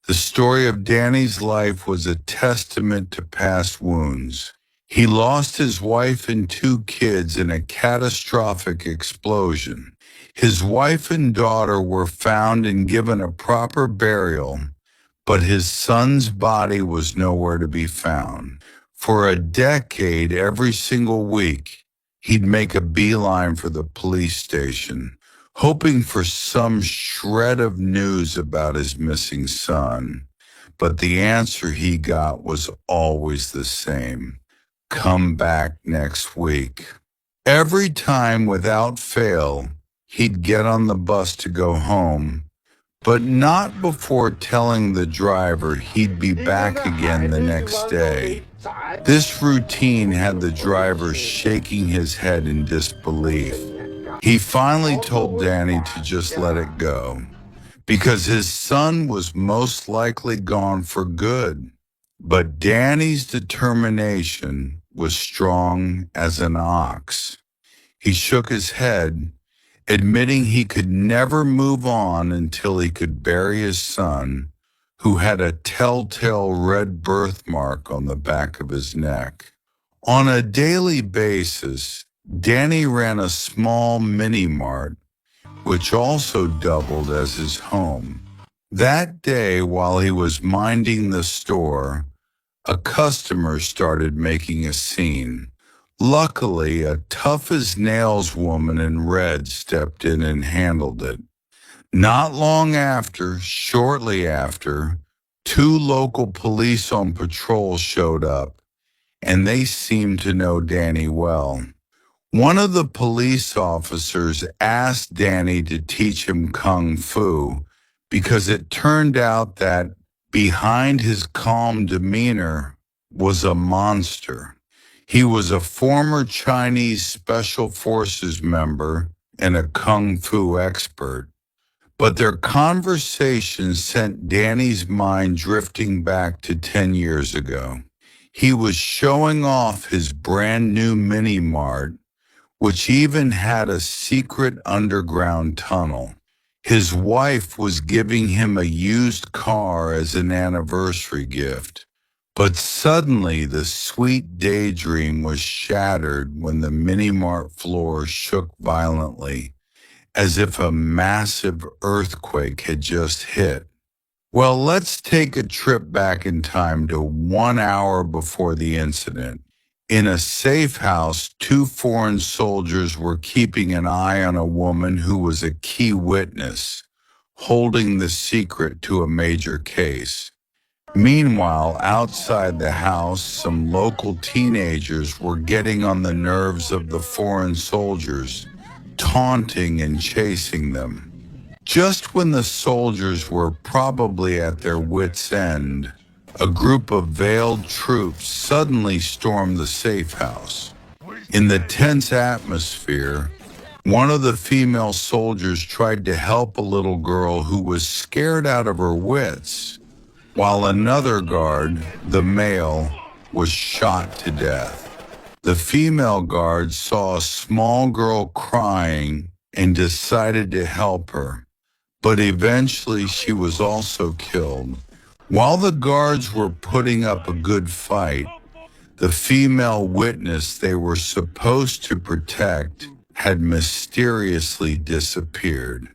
The story of Danny's life was a testament to past wounds. He lost his wife and two kids in a catastrophic explosion. His wife and daughter were found and given a proper burial, but his son's body was nowhere to be found. For a decade, every single week, he'd make a beeline for the police station, hoping for some shred of news about his missing son. But the answer he got was always the same: come back next week. Every time without fail, he'd get on the bus to go home, but not before telling the driver he'd be back again the next day. This routine had the driver shaking his head in disbelief. He finally told Danny to just let it go, because his son was most likely gone for good. But Danny's determination was strong as an ox. He shook his head, admitting he could never move on until he could bury his son, who had a telltale red birthmark on the back of his neck. On a daily basis, Danny ran a small mini-mart, which also doubled as his home. That day, while he was minding the store, a customer started making a scene. Luckily, a tough-as-nails woman in red stepped in and handled it. Not long after, shortly after, two local police on patrol showed up, and they seemed to know Danny well. One of the police officers asked Danny to teach him kung fu because it turned out that behind his calm demeanor was a monster. He was a former Chinese Special Forces member and a kung fu expert. But their conversation sent Danny's mind drifting back to 10 years ago. He was showing off his brand new mini-mart, which even had a secret underground tunnel. His wife was giving him a used car as an anniversary gift. But suddenly the sweet daydream was shattered when the mini-mart floor shook violently, as if a massive earthquake had just hit. Well, let's take a trip back in time to 1 hour before the incident. In a safe house, two foreign soldiers were keeping an eye on a woman who was a key witness, holding the secret to a major case. Meanwhile, outside the house, some local teenagers were getting on the nerves of the foreign soldiers, taunting and chasing them. Just when the soldiers were probably at their wits' end, a group of veiled troops suddenly stormed the safe house. In the tense atmosphere, one of the female soldiers tried to help a little girl who was scared out of her wits, while another guard, the male, was shot to death. The female guard saw a small girl crying and decided to help her, but eventually she was also killed. While the guards were putting up a good fight, the female witness they were supposed to protect had mysteriously disappeared.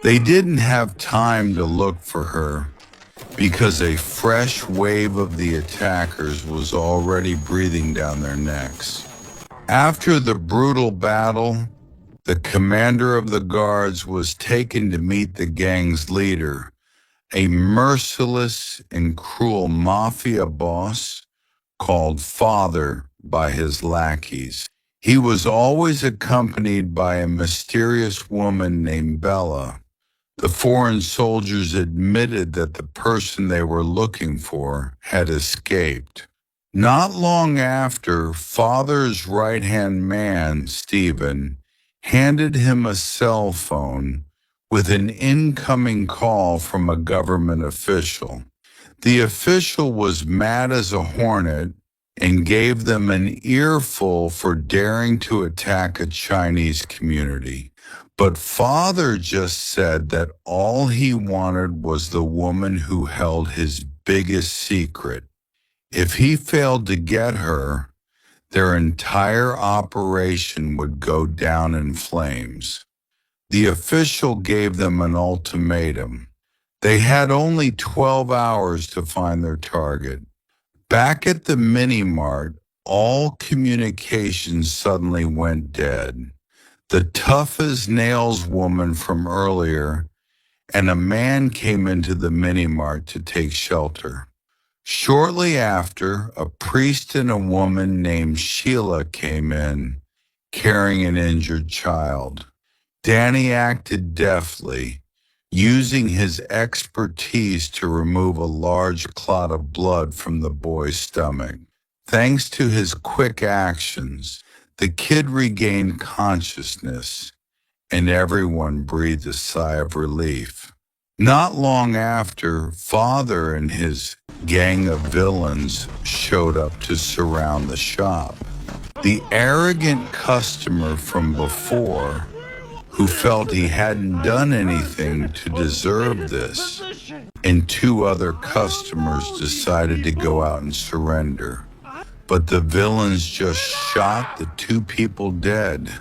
They didn't have time to look for her because a fresh wave of the attackers was already breathing down their necks. After the brutal battle, the commander of the guards was taken to meet the gang's leader, a merciless and cruel mafia boss called Father by his lackeys. He was always accompanied by a mysterious woman named Bella. The foreign soldiers admitted that the person they were looking for had escaped. Not long after, Father's right-hand man, Stephen, handed him a cell phone with an incoming call from a government official. The official was mad as a hornet and gave them an earful for daring to attack a Chinese community. But father just said that all he wanted was the woman who held his biggest secret. If he failed to get her, their entire operation would go down in flames. The official gave them an ultimatum. They had only 12 hours to find their target. Back at the mini-mart, all communications suddenly went dead. The tough-as-nails woman from earlier and a man came into the mini-mart to take shelter. Shortly after, a priest and a woman named Sheila came in, carrying an injured child. Danny acted deftly, using his expertise to remove a large clot of blood from the boy's stomach. Thanks to his quick actions, the kid regained consciousness, and everyone breathed a sigh of relief. Not long after, father and his gang of villains showed up to surround the shop. The arrogant customer from before, who felt he hadn't done anything to deserve this, and two other customers decided to go out and surrender. But the villains just shot the two people dead,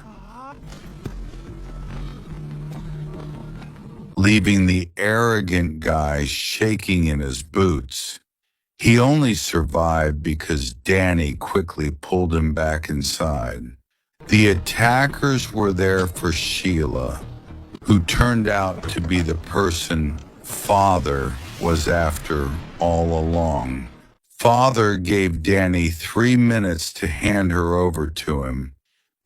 leaving the arrogant guy shaking in his boots. He only survived because Danny quickly pulled him back inside. The attackers were there for Sheila, who turned out to be the person father was after all along. Father gave Danny 3 minutes to hand her over to him.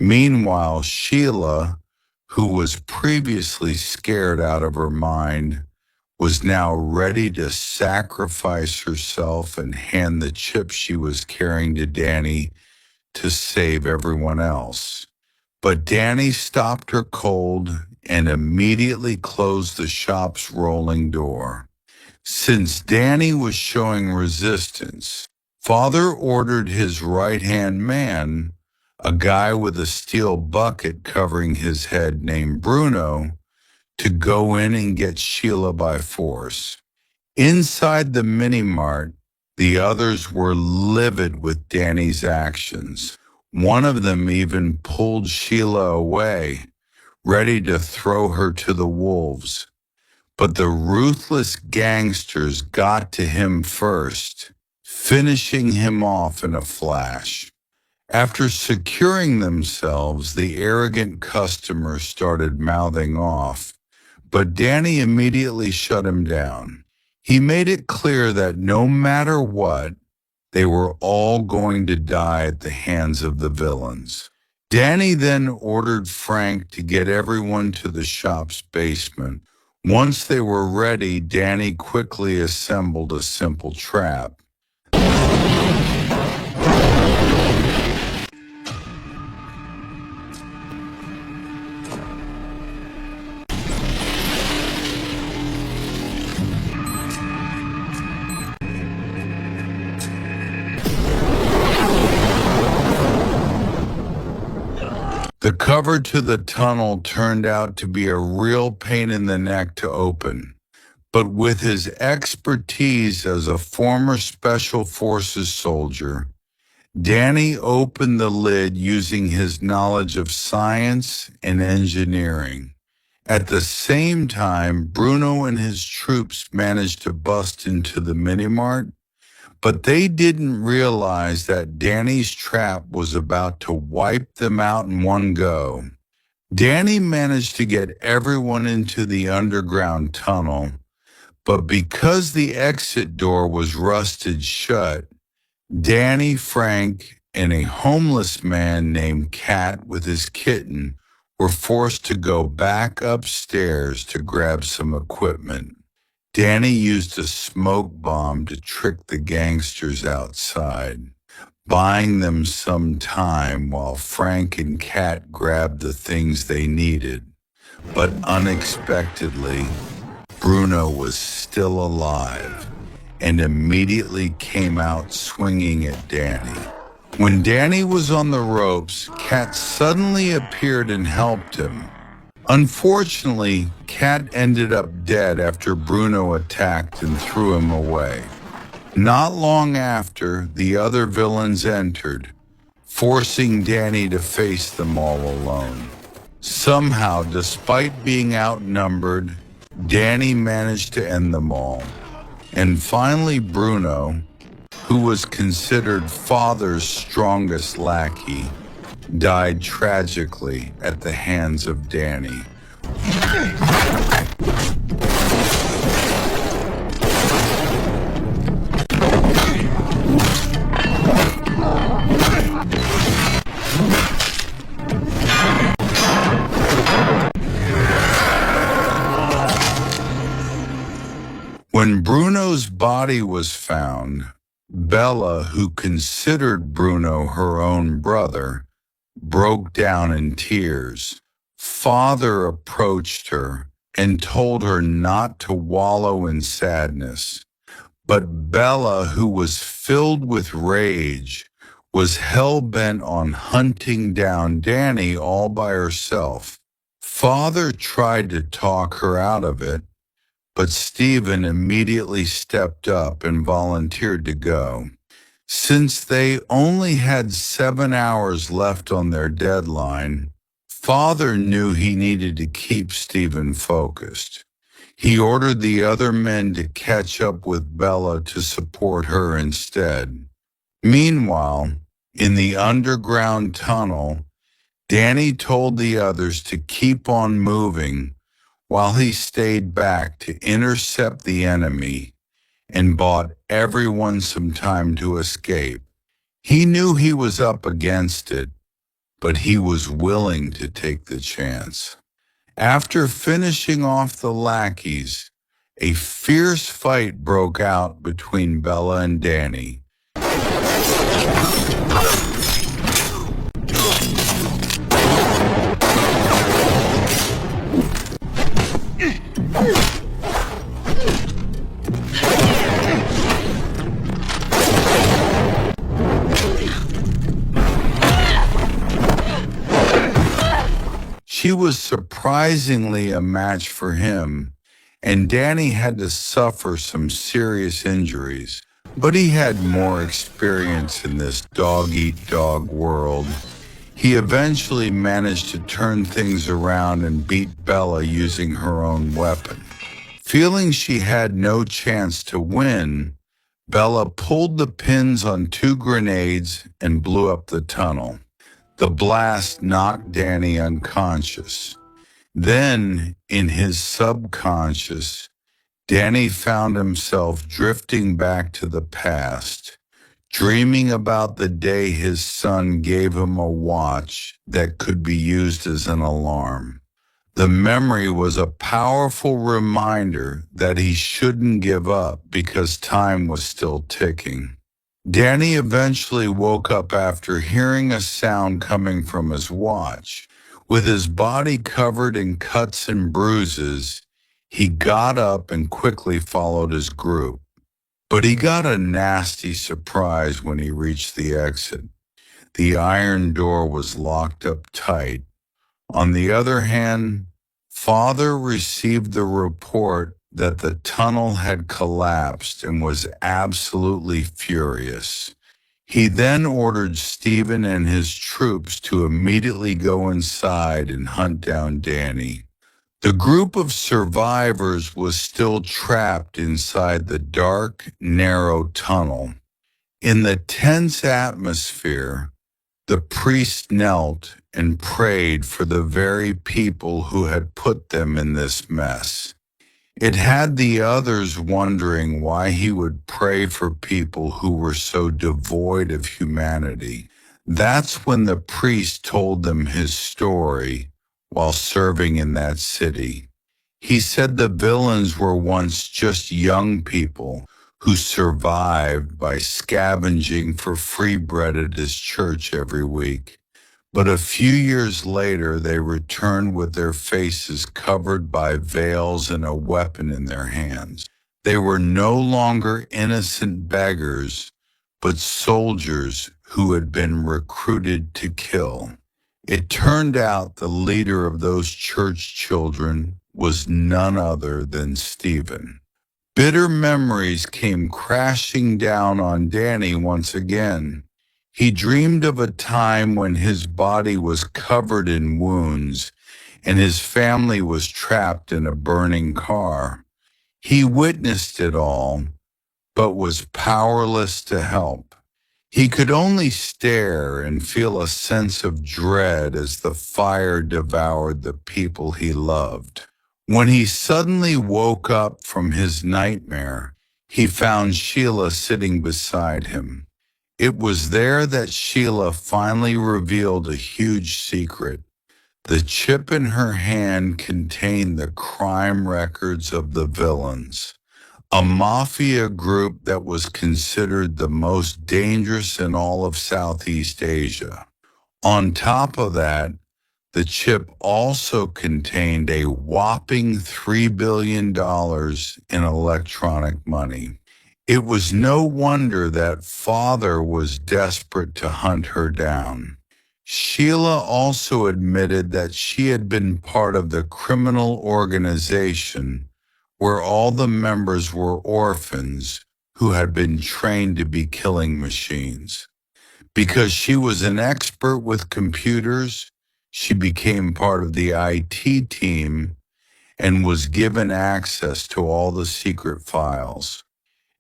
Meanwhile, Sheila, who was previously scared out of her mind, was now ready to sacrifice herself and hand the chip she was carrying to Danny to save everyone else. But Danny stopped her cold and immediately closed the shop's rolling door. Since Danny was showing resistance, father ordered his right-hand man, a guy with a steel bucket covering his head named Bruno, to go in and get Sheila by force. Inside the mini-mart, the others were livid with Danny's actions. One of them even pulled Sheila away, ready to throw her to the wolves. But the ruthless gangsters got to him first, finishing him off in a flash. After securing themselves, the arrogant customer started mouthing off, but Danny immediately shut him down. He made it clear that no matter what, they were all going to die at the hands of the villains. Danny then ordered Frank to get everyone to the shop's basement. Once they were ready, Danny quickly assembled a simple trap. The cover to the tunnel turned out to be a real pain in the neck to open, but with his expertise as a former Special Forces soldier, Danny opened the lid using his knowledge of science and engineering. At the same time, Bruno and his troops managed to bust into the mini-mart, but they didn't realize that Danny's trap was about to wipe them out in one go. Danny managed to get everyone into the underground tunnel, but because the exit door was rusted shut, Danny, Frank, and a homeless man named Cat with his kitten were forced to go back upstairs to grab some equipment. Danny used a smoke bomb to trick the gangsters outside, buying them some time while Frank and Cat grabbed the things they needed. But unexpectedly, Bruno was still alive and immediately came out swinging at Danny. When Danny was on the ropes, Cat suddenly appeared and helped him. Unfortunately, Cat ended up dead after Bruno attacked and threw him away. Not long after, the other villains entered, forcing Danny to face them all alone. Somehow, despite being outnumbered, Danny managed to end them all. And finally, Bruno, who was considered Father's strongest lackey, died tragically at the hands of Danny. When Bruno's body was found, Bella, who considered Bruno her own brother, broke down in tears. Father approached her and told her not to wallow in sadness. But Bella, who was filled with rage, was hell-bent on hunting down Danny all by herself. Father tried to talk her out of it, but Stephen immediately stepped up and volunteered to go. Since they only had 7 hours left on their deadline, Father knew he needed to keep Stephen focused. He ordered the other men to catch up with Bella to support her instead. Meanwhile, in the underground tunnel, Danny told the others to keep on moving while he stayed back to intercept the enemy and bought everyone some time to escape. He knew he was up against it, but he was willing to take the chance. After finishing off the lackeys, a fierce fight broke out between Bella and Danny. She was surprisingly a match for him, and Danny had to suffer some serious injuries. But he had more experience in this dog-eat-dog world. He eventually managed to turn things around and beat Bella using her own weapon. Feeling she had no chance to win, Bella pulled the pins on 2 grenades and blew up the tunnel. The blast knocked Danny unconscious. Then, in his subconscious, Danny found himself drifting back to the past, dreaming about the day his son gave him a watch that could be used as an alarm. The memory was a powerful reminder that he shouldn't give up because time was still ticking. Danny eventually woke up after hearing a sound coming from his watch. With his body covered in cuts and bruises, he got up and quickly followed his group. But he got a nasty surprise when he reached the exit. The iron door was locked up tight. On the other hand, Father received the report that the tunnel had collapsed and was absolutely furious. He then ordered Stephen and his troops to immediately go inside and hunt down Danny. The group of survivors was still trapped inside the dark, narrow tunnel. In the tense atmosphere, the priest knelt and prayed for the very people who had put them in this mess. It had the others wondering why he would pray for people who were so devoid of humanity. That's when the priest told them his story while serving in that city. He said the villains were once just young people who survived by scavenging for free bread at his church every week. But a few years later, they returned with their faces covered by veils and a weapon in their hands. They were no longer innocent beggars, but soldiers who had been recruited to kill. It turned out the leader of those church children was none other than Stephen. Bitter memories came crashing down on Danny once again. He dreamed of a time when his body was covered in wounds and his family was trapped in a burning car. He witnessed it all, but was powerless to help. He could only stare and feel a sense of dread as the fire devoured the people he loved. When he suddenly woke up from his nightmare, he found Sheila sitting beside him. It was there that Sheila finally revealed a huge secret. The chip in her hand contained the crime records of the villains, a mafia group that was considered the most dangerous in all of Southeast Asia. On top of that, the chip also contained a whopping $3 billion in electronic money. It was no wonder that father was desperate to hunt her down. Sheila also admitted that she had been part of the criminal organization where all the members were orphans who had been trained to be killing machines. Because she was an expert with computers, she became part of the IT team and was given access to all the secret files.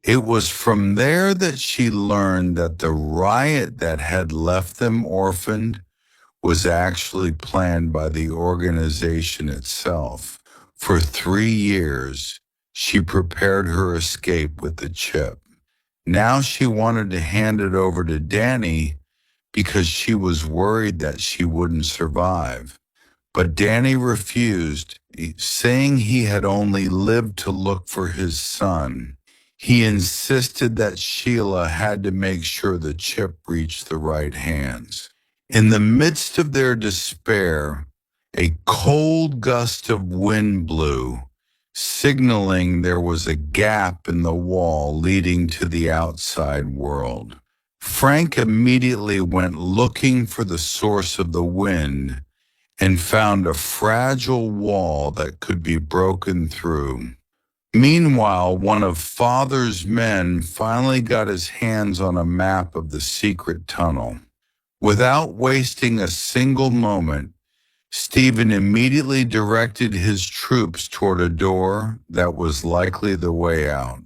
It was from there that she learned that the riot that had left them orphaned was actually planned by the organization itself. For 3 years, she prepared her escape with the chip. Now she wanted to hand it over to Danny because she was worried that she wouldn't survive. But Danny refused, saying he had only lived to look for his son. He insisted that Sheila had to make sure the chip reached the right hands. In the midst of their despair, a cold gust of wind blew, signaling there was a gap in the wall leading to the outside world. Frank immediately went looking for the source of the wind and found a fragile wall that could be broken through. Meanwhile, one of Father's men finally got his hands on a map of the secret tunnel. Without wasting a single moment, Stephen immediately directed his troops toward a door that was likely the way out.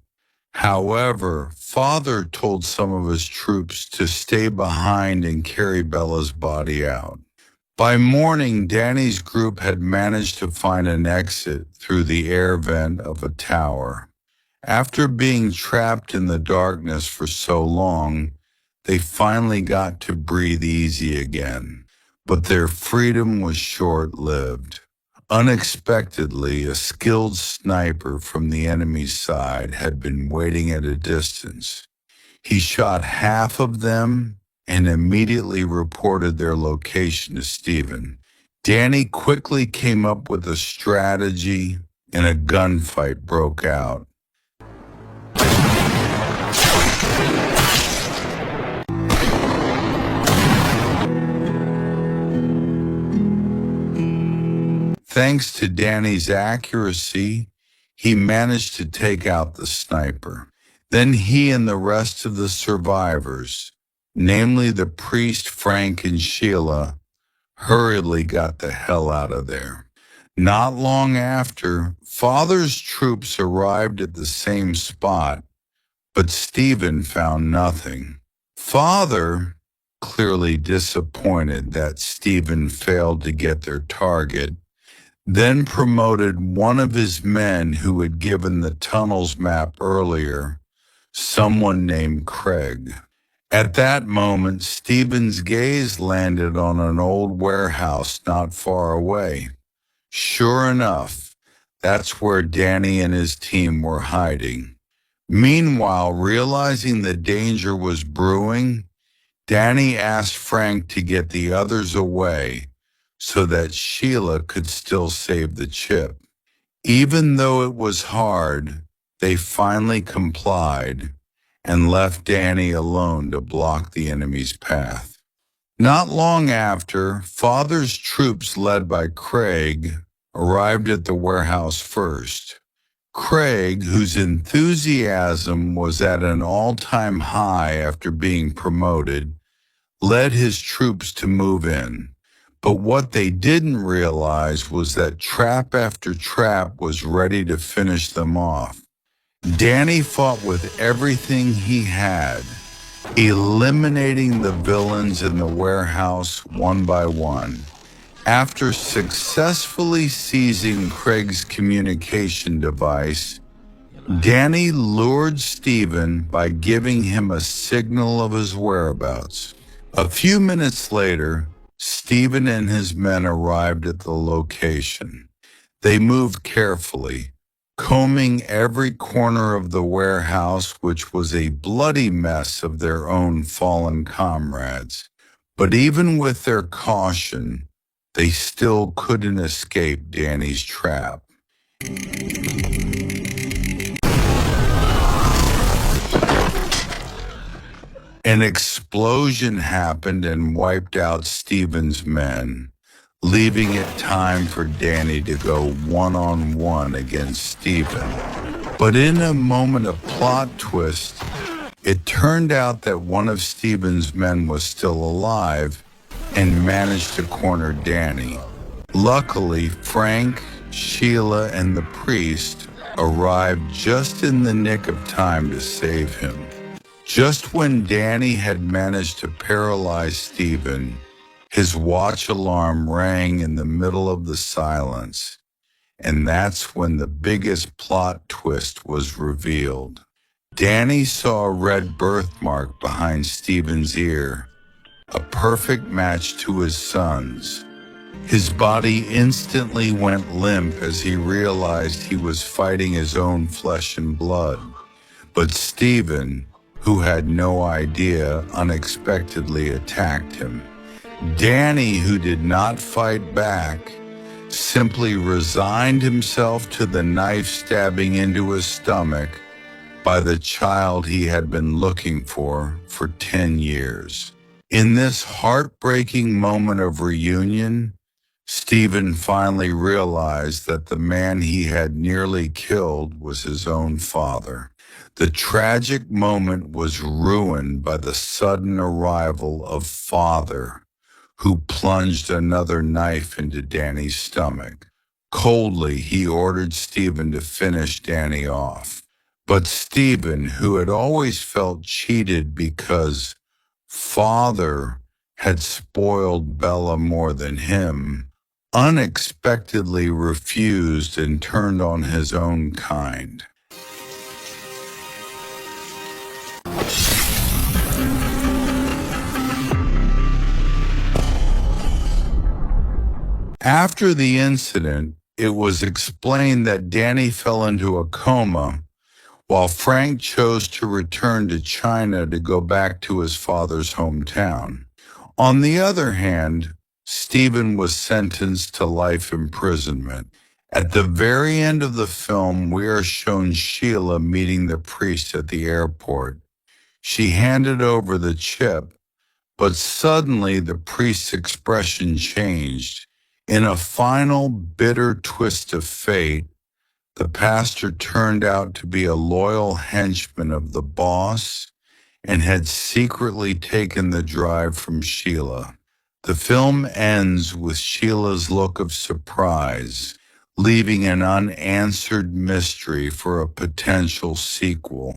However, Father told some of his troops to stay behind and carry Bella's body out. By morning, Danny's group had managed to find an exit through the air vent of a tower. After being trapped in the darkness for so long, they finally got to breathe easy again. But their freedom was short-lived. Unexpectedly, a skilled sniper from the enemy's side had been waiting at a distance. He shot half of them and immediately reported their location to Stephen. Danny quickly came up with a strategy and a gunfight broke out. Thanks to Danny's accuracy, he managed to take out the sniper. Then he and the rest of the survivors, namely the priest Frank and Sheila, hurriedly got the hell out of there. Not long after, Father's troops arrived at the same spot, but Stephen found nothing. Father, clearly disappointed that Stephen failed to get their target, then promoted one of his men who had given the tunnel's map earlier, someone named Craig. At that moment, Stephen's gaze landed on an old warehouse not far away. Sure enough, that's where Danny and his team were hiding. Meanwhile, realizing the danger was brewing, Danny asked Frank to get the others away so that Sheila could still save the chip. Even though it was hard, they finally complied and left Danny alone to block the enemy's path. Not long after, Father's troops led by Craig arrived at the warehouse first. Craig, whose enthusiasm was at an all-time high after being promoted, led his troops to move in. But what they didn't realize was that trap after trap was ready to finish them off. Danny fought with everything he had, eliminating the villains in the warehouse one by one. After successfully seizing Craig's communication device, Danny lured Stephen by giving him a signal of his whereabouts. A few minutes later, Stephen and his men arrived at the location. They moved carefully, combing every corner of the warehouse, which was a bloody mess of their own fallen comrades. But even with their caution, they still couldn't escape Danny's trap. An explosion happened and wiped out Stephen's men, leaving it time for Danny to go one-on-one against Stephen. But in a moment of plot twist, it turned out that one of Stephen's men was still alive and managed to corner Danny. Luckily, Frank, Sheila, and the priest arrived just in the nick of time to save him. Just when Danny had managed to paralyze Stephen, his watch alarm rang in the middle of the silence, and that's when the biggest plot twist was revealed. Danny saw a red birthmark behind Stephen's ear, a perfect match to his son's. His body instantly went limp as he realized he was fighting his own flesh and blood. But Stephen, who had no idea, unexpectedly attacked him. Danny, who did not fight back, simply resigned himself to the knife stabbing into his stomach by the child he had been looking for 10 years. In this heartbreaking moment of reunion, Stephen finally realized that the man he had nearly killed was his own father. The tragic moment was ruined by the sudden arrival of Father, who plunged another knife into Danny's stomach. Coldly, he ordered Stephen to finish Danny off. But Stephen, who had always felt cheated because Father had spoiled Bella more than him, unexpectedly refused and turned on his own kind. After the incident, it was explained that Danny fell into a coma while Frank chose to return to China to go back to his father's hometown. On the other hand, Stephen was sentenced to life imprisonment. At the very end of the film, we are shown Sheila meeting the priest at the airport. She handed over the chip, but suddenly the priest's expression changed. In a final bitter twist of fate, the pastor turned out to be a loyal henchman of the boss and had secretly taken the drive from Sheila. The film ends with Sheila's look of surprise, leaving an unanswered mystery for a potential sequel.